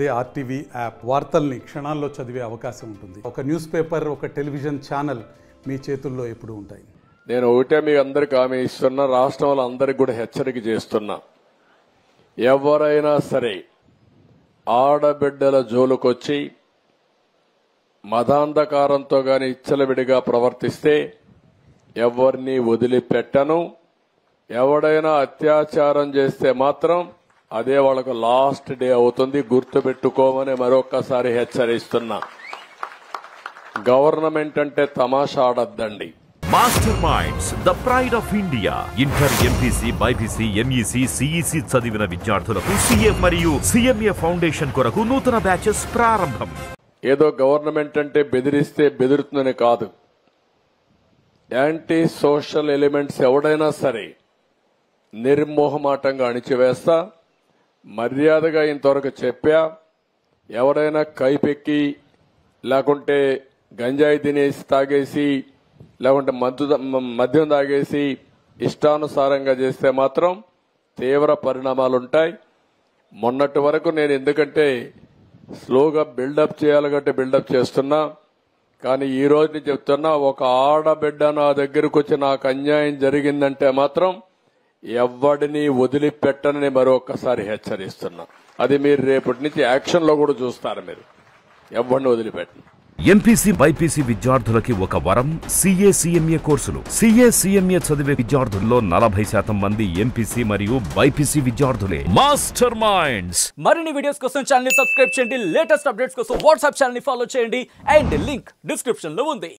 అదే RTV app వార్తల్ని క్షణాల్లో చదివే అవకాశం ఉంటుంది. ఒక న్యూస్ పేపర్, ఒక టెలివిజన్ ఛానల్ మీ చేతుల్లో ఎప్పుడూ ఉంటాయి. నేను ఒకటే మీ అందరికి హామీ ఇస్తున్నా, రాష్ట్రంలో అందరికి కూడా హెచ్చరిక చేస్తున్నా. ఎవరైనా సరే ఆడబిడ్డల జోలుకొచ్చి మదాంధకారంతో గాని ఇచ్చలవిడిగా ప్రవర్తిస్తే ఎవరిని వదిలిపెట్టను. ఎవడైనా అత్యాచారం చేస్తే మాత్రం అదే వాళ్ళకు లాస్ట్ డే అవుతుంది, గుర్తుపెట్టుకోమని మరొక్కసారి హెచ్చరిస్తున్నా. గవర్నమెంట్ అంటే తమాషా ఆడద్దండి. Master minds, the pride of India. Inter, MPC, BiPC, MEC, CEC చదివిన విద్యార్థులకు సీఏ మరియు సిఎంఏ ఫౌండేషన్ కొరకు నూతన బ్యాచెస్ ప్రారంభం. ఏదో గవర్నమెంట్ అంటే బెదిరిస్తే బెదురుతుందని కాదు. యాంటీ సోషల్ ఎలిమెంట్స్ ఎవడైనా సరే నిర్మోహమాటంగా అణిచివేస్తా. మర్యాదగా ఇంతవరకు చెప్పా. ఎవరైనా కైపెక్కి లేకుంటే గంజాయి తినేసి తాగేసి లేకుంటే మద్యం తాగేసి ఇష్టానుసారంగా చేస్తే మాత్రం తీవ్ర పరిణామాలుంటాయి. మొన్నటి వరకు నేను ఎందుకంటే స్లోగా బిల్డప్ చేయాలి కాబట్టి బిల్డప్ చేస్తున్నా. కానీ ఈ రోజు నుంచి చెప్తున్నా, ఒక ఆడబిడ్డ నా దగ్గరకు వచ్చి నాకు అన్యాయం జరిగిందంటే మాత్రం ఎవడిని వదిలిపెట్టనని మరొకసారి హెచ్చరిస్తున్నా. అది మీరు రేపటి నుంచి యాక్షన్ లో కూడా చూస్తారు. మీరు ఎవరిని వదిలిపెట్టను. ఎంపీసీ, బైపీసీ విద్యార్థులకి ఒక వరం సీఏ, సిఎంఏ కోర్సులు. సీఏ, సిఎంఏ చదివే విద్యార్థుల్లో 40% మంది ఎంపీసీ మరియు బైపీసీ విద్యార్థులే. Master minds. మరిన్ని వీడియోస్ కోసం ఛానల్ ని సబ్స్క్రైబ్ చేయండి. లేటెస్ట్ అప్డేట్స్ కోసం వాట్సాప్ ఛానల్ ని ఫాలో చేయండి. అండ్ లింక్ డిస్క్రిప్షన్ లో ఉంది.